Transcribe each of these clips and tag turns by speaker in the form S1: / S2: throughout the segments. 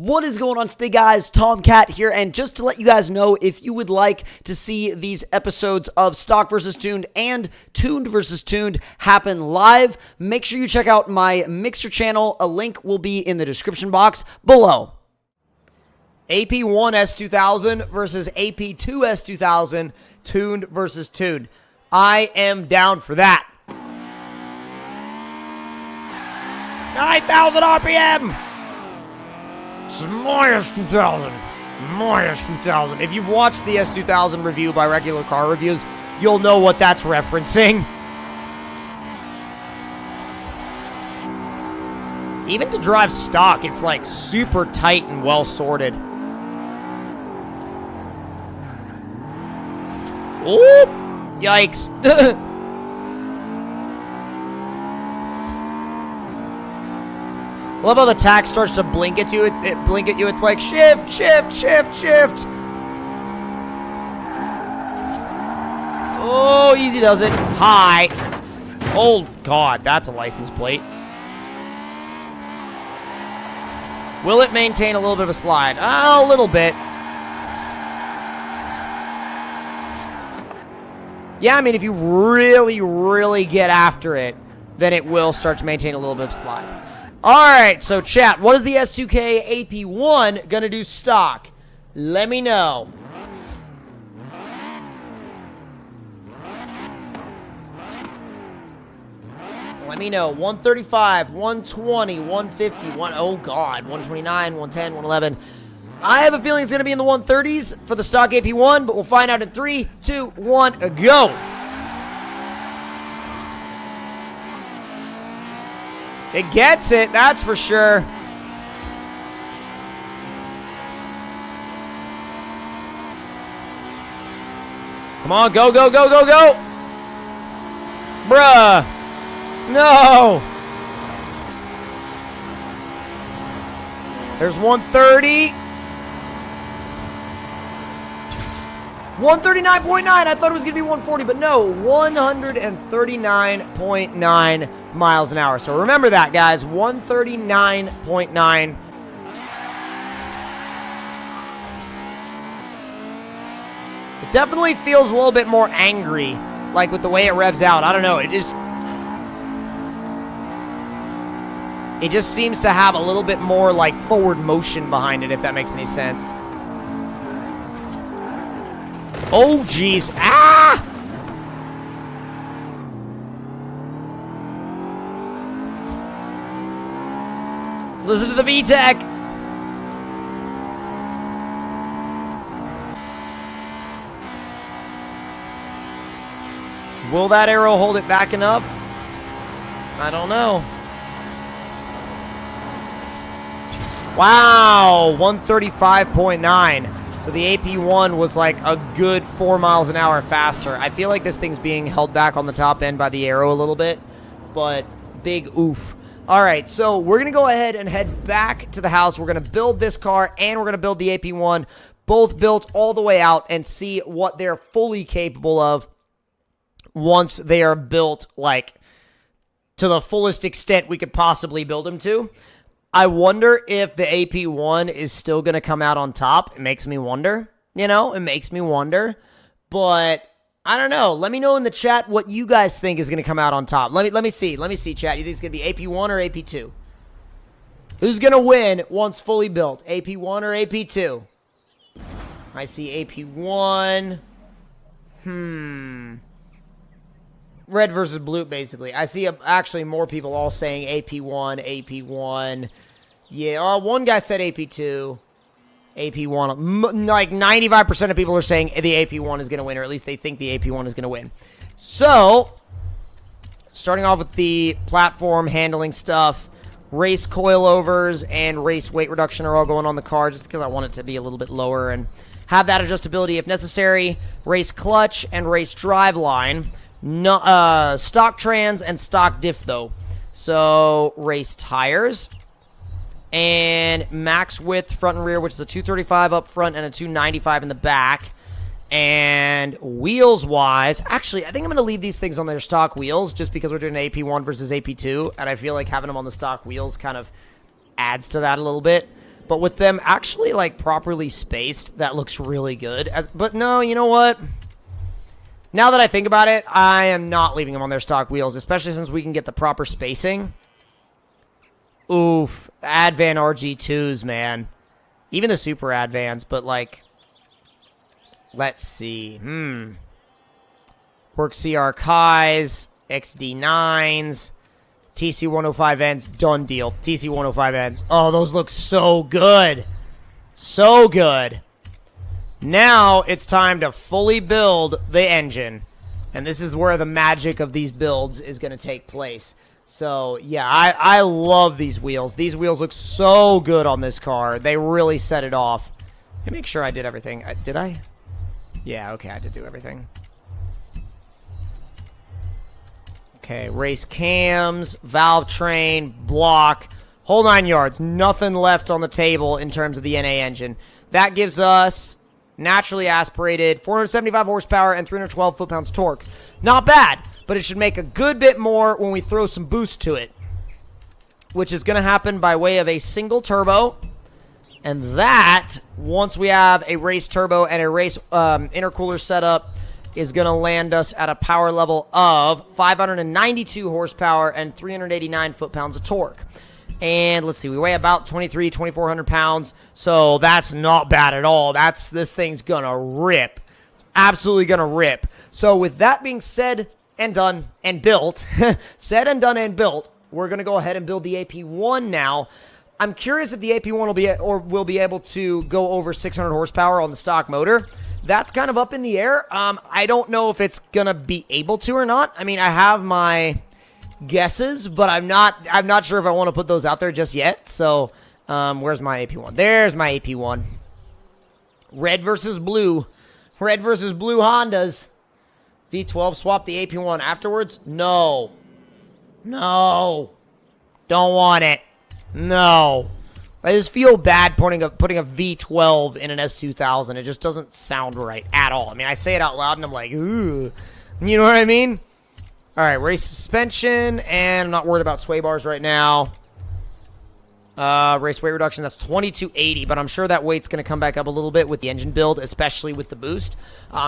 S1: What is going on today, guys? Tomcat here, and just to let you guys know, if you would like to see these episodes of Stock vs. Tuned and Tuned vs. Tuned happen live, make sure you check out my Mixer channel. A link will be in the description box below. AP1 S2000 versus AP2 S2000, Tuned versus Tuned. I am down for that. 9,000 RPM! This is my S2000. My S2000. If you've watched the S2000 review by Regular Car Reviews, you'll know what that's referencing. Even to drive stock, it's like super tight and well sorted. Oop! Yikes. I love how the tach starts to blink at you. It's like shift, shift, shift, shift. Oh, easy does it. Hi. Oh, God, that's a license plate. Will it maintain a little bit of a slide? A little bit. Yeah, I mean, if you really, really get after it, then it will start to maintain a little bit of a slide. Alright, so chat, what is the S2K AP1 gonna do stock? Let me know. Let me know. 135, 120, 150, oh god, 129, 110, 111. I have a feeling it's gonna be in the 130s for the stock AP1, but we'll find out in 3, 2, 1, go! It gets it, that's for sure. Come on, go, go, go, go, go! Bruh! No! There's 130. 139.9. I thought it was going to be 140, but no. 139.9 miles an hour. So remember that, guys. 139.9. It definitely feels a little bit more angry, like with the way it revs out. I don't know. It just seems to have a little bit more like forward motion behind it, if that makes any sense. Oh, jeez. Ah! Listen to the VTEC. Will that arrow hold it back enough? I don't know. Wow, 135.9. So the AP1 was like a good 4 miles an hour faster. I feel like this thing's being held back on the top end by the arrow a little bit, but big oof. All right, so we're going to go ahead and head back to the house. We're going to build this car, and we're going to build the AP1, both built all the way out, and see what they're fully capable of once they are built, like, to the fullest extent we could possibly build them to. I wonder if the AP1 is still going to come out on top. It makes me wonder. You know, it makes me wonder. But I don't know. Let me know in the chat what you guys think is going to come out on top. Let me see. Let me see, chat. You think it's going to be AP1 or AP2? Who's going to win once fully built? AP1 or AP2? I see AP1. Red versus blue, basically. I see actually more people all saying AP1, AP1. Yeah, one guy said AP2, AP1. Like 95% of people are saying the AP1 is going to win, or at least they think the AP1 is going to win. So, starting off with the platform handling stuff, race coilovers and race weight reduction are all going on the car just because I want it to be a little bit lower and have that adjustability if necessary. Race clutch and race drive line. No, stock trans and stock diff, though. So, race tires. And max width front and rear, which is a 235 up front and a 295 in the back. And wheels-wise, actually, I think I'm going to leave these things on their stock wheels just because we're doing AP1 versus AP2, and I feel like having them on the stock wheels kind of adds to that a little bit. But with them actually, like, properly spaced, that looks really good. But no, you know what? Now that I think about it, I am not leaving them on their stock wheels, especially since we can get the proper spacing. Oof. Advan RG2s, man. Even the Super Advans, but, like, let's see. Work CR Kais, XD9s, TC105Ns, done deal. TC105Ns. Oh, those look so good. So good. Now it's time to fully build the engine. And this is where the magic of these builds is going to take place. So, yeah, I love these wheels. These wheels look so good on this car. They really set it off. Let me make sure I did everything. Did I? Yeah, okay, I did do everything. Okay, race cams, valve train, block, whole 9 yards. Nothing left on the table in terms of the NA engine. That gives us naturally aspirated 475 horsepower and 312 foot-pounds torque. Not bad, but it should make a good bit more when we throw some boost to it, which is going to happen by way of a single turbo. And that, once we have a race turbo and a race intercooler setup, is going to land us at a power level of 592 horsepower and 389 foot-pounds of torque. And let's see, we weigh about 2,400 pounds, so that's not bad at all. This thing's going to rip. It's absolutely going to rip. So with that being said and done and built, we're going to go ahead and build the AP1 now. I'm curious if the AP1 will be able to go over 600 horsepower on the stock motor. That's kind of up in the air. I don't know if it's going to be able to or not. I mean, I have my guesses, but I'm not sure if I want to put those out there just yet. So, where's my AP1? There's my AP1. Red versus blue. Red versus blue Hondas. V12 swap the AP1 afterwards? No. No. Don't want it. No. I just feel bad putting a V12 in an S2000. It just doesn't sound right at all. I mean, I say it out loud and I'm like, ooh. You know what I mean? All right, race suspension, and I'm not worried about sway bars right now. Race weight reduction, that's 2280, but I'm sure that weight's going to come back up a little bit with the engine build, especially with the boost.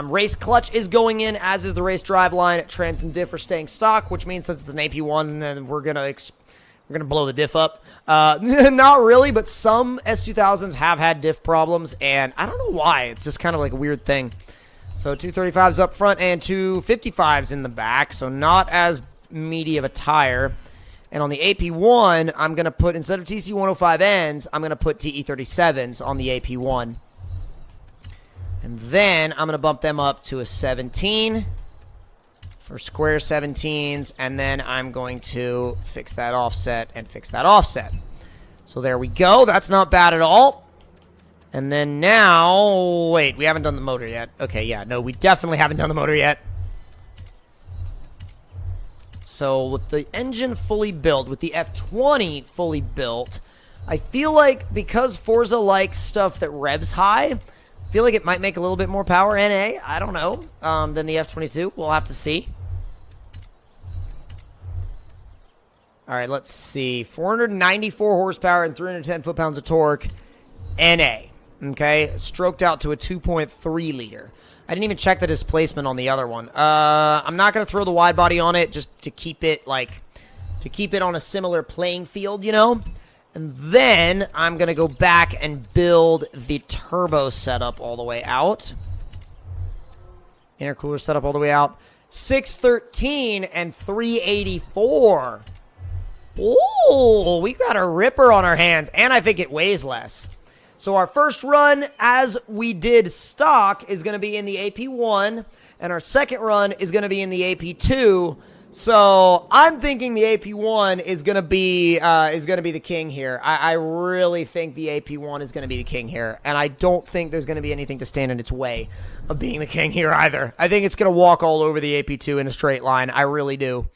S1: Race clutch is going in, as is the race drive line. Trans and diff are staying stock, which means since it's an AP1, then we're going to blow the diff up. Not really, but some S2000s have had diff problems, and I don't know why. It's just kind of like a weird thing. So 235s up front and 255s in the back, so not as meaty of a tire. And on the AP1, I'm going to put, instead of TC105Ns, I'm going to put TE37s on the AP1. And then I'm going to bump them up to a 17 for square 17s, and then I'm going to fix that offset and fix that offset. So there we go. That's not bad at all. And then now, wait, we haven't done the motor yet. Okay, yeah, no, we definitely haven't done the motor yet. So with the engine fully built, with the F20 fully built, I feel like because Forza likes stuff that revs high, I feel like it might make a little bit more power, NA, I don't know, than the F22. We'll have to see. All right, let's see. 494 horsepower and 310 foot-pounds of torque, NA. Okay, stroked out to a 2.3 liter. I didn't even check the displacement on the other one. I'm not going to throw the wide body on it just to keep it, on a similar playing field, you know? And then I'm going to go back and build the turbo setup all the way out. Intercooler setup all the way out. 613 and 384. Ooh, we got a ripper on our hands, and I think it weighs less. So our first run, as we did stock, is going to be in the AP1, and our second run is going to be in the AP2. So I'm thinking the AP1 is going to be the king here. I really think the AP1 is going to be the king here, and I don't think there's going to be anything to stand in its way of being the king here either. I think it's going to walk all over the AP2 in a straight line. I really do.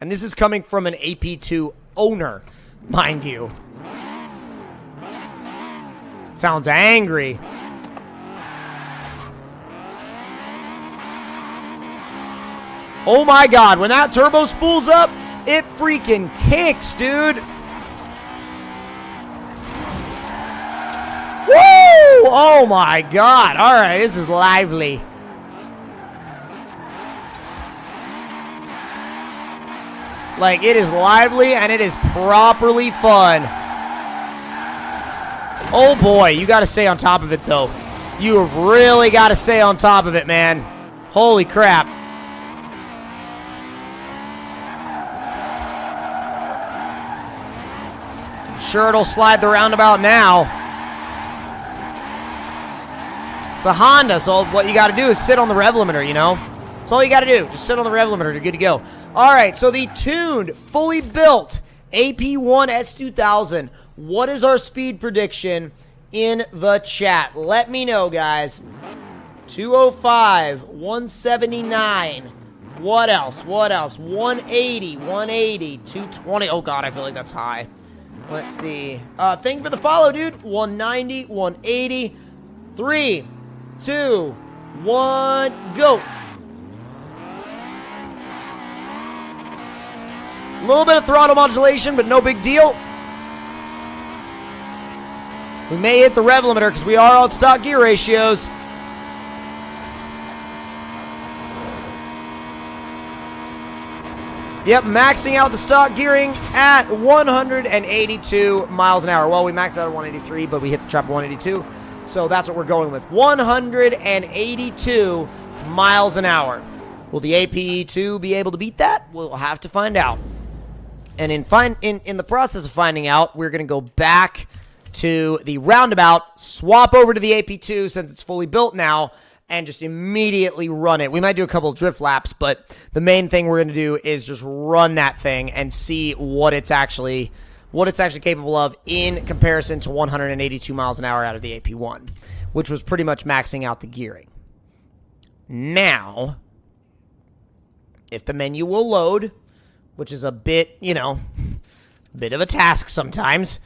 S1: And this is coming from an AP2 owner, mind you. Sounds angry. Oh my god, when that turbo spools up, it freaking kicks, dude. Oh my God. All right, this is lively. Like, it is lively and it is properly fun. Oh boy, you got to stay on top of it though. You have really got to stay on top of it, man. Holy crap. I'm sure it'll slide the roundabout now. It's a Honda, so what you got to do is sit on the rev limiter, you know? That's all you got to do. Just sit on the rev limiter. You're good to go. All right, so the tuned, fully built AP1 S2000. What is our speed prediction in the chat? Let me know, guys. 205, 179. What else? What else? 180, 180, 220. Oh, God, I feel like that's high. Let's see. Thank you for the follow, dude. 190, 180. 3, 2, 1, go. A little bit of throttle modulation, but no big deal. We may hit the rev limiter because we are on stock gear ratios. Yep, maxing out the stock gearing at 182 miles an hour. Well, we maxed out at 183, but we hit the trap at 182. So that's what we're going with. 182 miles an hour. Will the AP2 be able to beat that? We'll have to find out. And in the process of finding out, we're going to go back to the roundabout, swap over to the AP2 since it's fully built now, and just immediately run it. We might do a couple of drift laps, but the main thing we're going to do is just run that thing and see what it's actually capable of in comparison to 182 miles an hour out of the AP1, which was pretty much maxing out the gearing. Now, if the menu will load, which is a bit, you know, a bit of a task sometimes.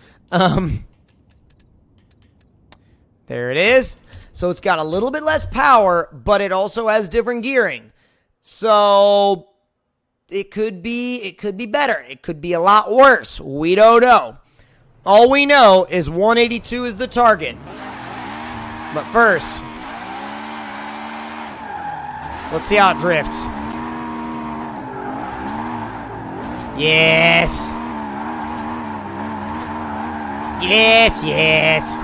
S1: There it is. So it's got a little bit less power, but it also has different gearing. So it could be better. It could be a lot worse. We don't know. All we know is 182 is the target. But first, let's see how it drifts. Yes. Yes, yes.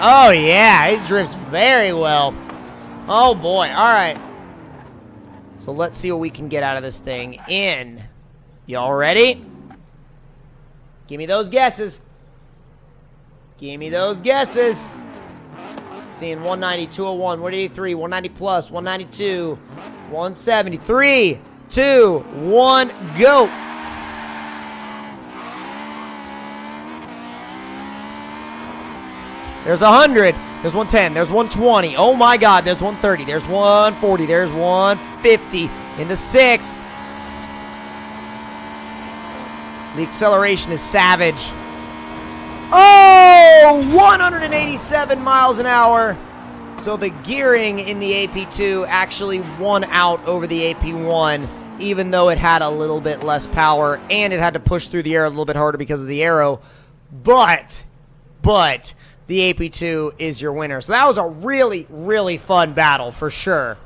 S1: Oh, yeah, it drifts very well. Oh, boy. All right. So let's see what we can get out of this thing in. Y'all ready? Give me those guesses. Give me those guesses. Seeing 190, 201, 183, 190 plus, 192, 170, 3, 2, 1, go. There's 100. There's 110. There's 120. Oh my God. There's 130. There's 140. There's 150. Into sixth. The acceleration is savage. Oh! 187 miles an hour. So the gearing in the AP2 actually won out over the AP1, even though it had a little bit less power and it had to push through the air a little bit harder because of the aero. But the AP2 is your winner. So that was a really, really fun battle for sure.